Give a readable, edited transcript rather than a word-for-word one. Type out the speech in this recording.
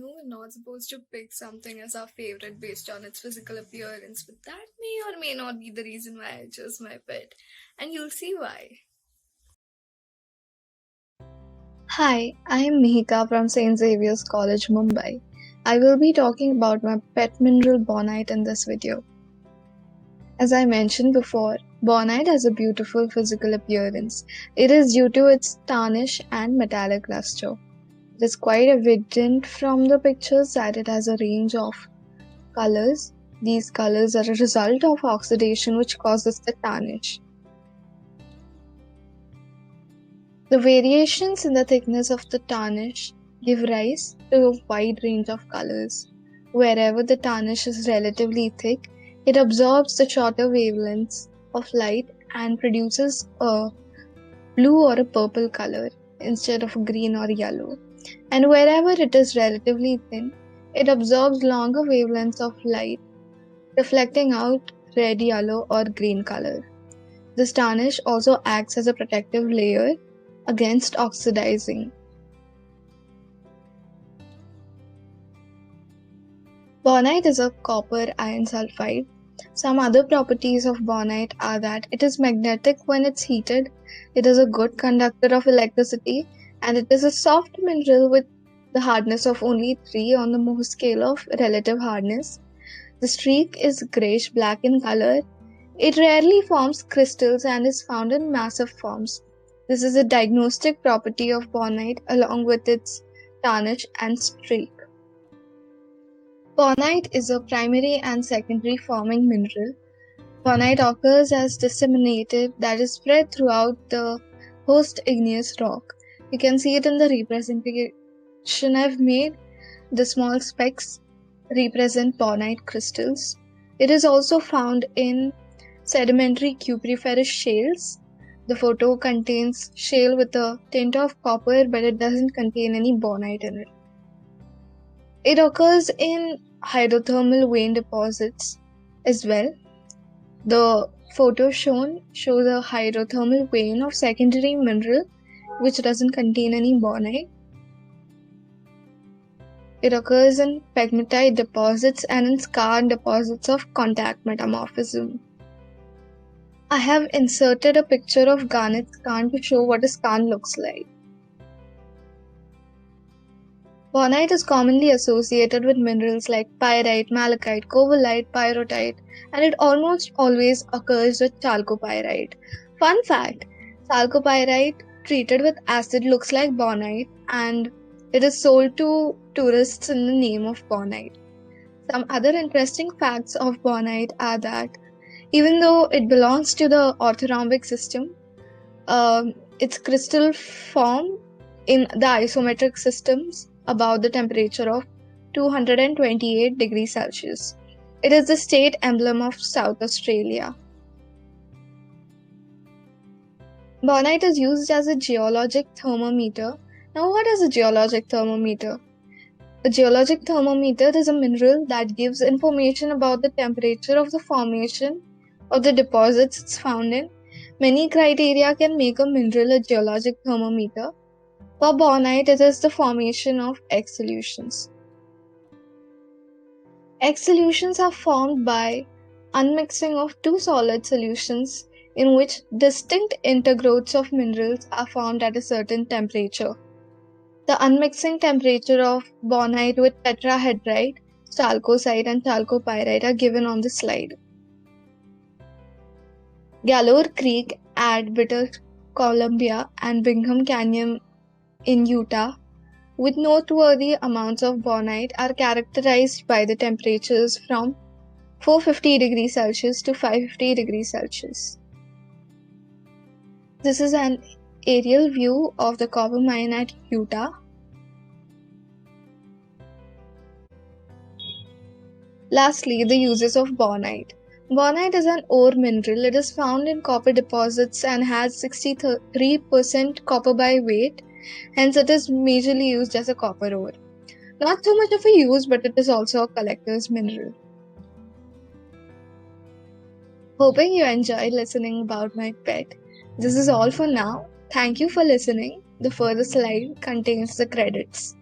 know we're not supposed to pick something as our favorite based on its physical appearance, but that may or may not be the reason why I chose my pet, and you'll see why. Hi, I am Mihika from St. Xavier's College, Mumbai. I will be talking about my pet mineral Bonite in this video. As I mentioned before, Bonite has a beautiful physical appearance. It is due to its tarnish and metallic luster. It is quite evident from the pictures that it has a range of colors. These colors are a result of oxidation which causes the tarnish. The variations in the thickness of the tarnish give rise to a wide range of colors. Wherever the tarnish is relatively thick, it absorbs the shorter wavelengths of light and produces a blue or a purple color instead of green or yellow. And wherever it is relatively thin, it absorbs longer wavelengths of light, reflecting out red, yellow, or green color. This tarnish also acts as a protective layer against oxidizing. Bonite is a copper iron sulfide. Some other properties of bonite are that it is magnetic when it's heated, it is a good conductor of electricity, and it is a soft mineral with the hardness of only 3 on the Mohs scale of relative hardness. The streak is grayish-black in color. It rarely forms crystals and is found in massive forms. This is a diagnostic property of bonite along with its tarnish and streak. Bonite is a primary and secondary forming mineral. Bonite occurs as disseminated, that is spread throughout the host igneous rock. You can see it in the representation I've made. The small specks represent bonite crystals. It is also found in sedimentary cupriferous shales. The photo contains shale with a tint of copper, but it doesn't contain any bonite in it. It occurs in hydrothermal vein deposits as well. The photo shown shows a hydrothermal vein of secondary mineral which doesn't contain any bonite. It occurs in pegmatite deposits and in skarn deposits of contact metamorphism. I have inserted a picture of garnet skarn to show what a skarn looks like. Bonite is commonly associated with minerals like pyrite, malachite, covellite, pyrrhotite, and it almost always occurs with chalcopyrite. Fun fact, chalcopyrite treated with acid looks like bonite and it is sold to tourists in the name of bonite. Some other interesting facts of bonite are that even though it belongs to the orthorhombic system, its crystal form in the isometric systems above the temperature of 228 degrees Celsius. It is the state emblem of South Australia. Bonite is used as a geologic thermometer. Now, what is a geologic thermometer? A geologic thermometer is a mineral that gives information about the temperature of the formation of the deposits it's found in. Many criteria can make a mineral a geologic thermometer. For bonite, it is the formation of egg solutions. Egg solutions are formed by unmixing of two solid solutions in which distinct intergrowths of minerals are formed at a certain temperature. The unmixing temperature of bonite with tetrahedrite, chalcocite and chalcopyrite are given on the slide. Galore Creek at British Columbia and Bingham Canyon in Utah, with noteworthy amounts of bonite, are characterized by the temperatures from 450 degrees Celsius to 550 degrees Celsius. This is an aerial view of the copper mine at Utah. Lastly, the uses of bonite. Bonite is an ore mineral. It is found in copper deposits and has 63% copper by weight. Hence, it is majorly used as a copper ore. Not so much of a use, but it is also a collector's mineral. Hoping you enjoyed listening about my pet. This is all for now. Thank you for listening. The further slide contains the credits.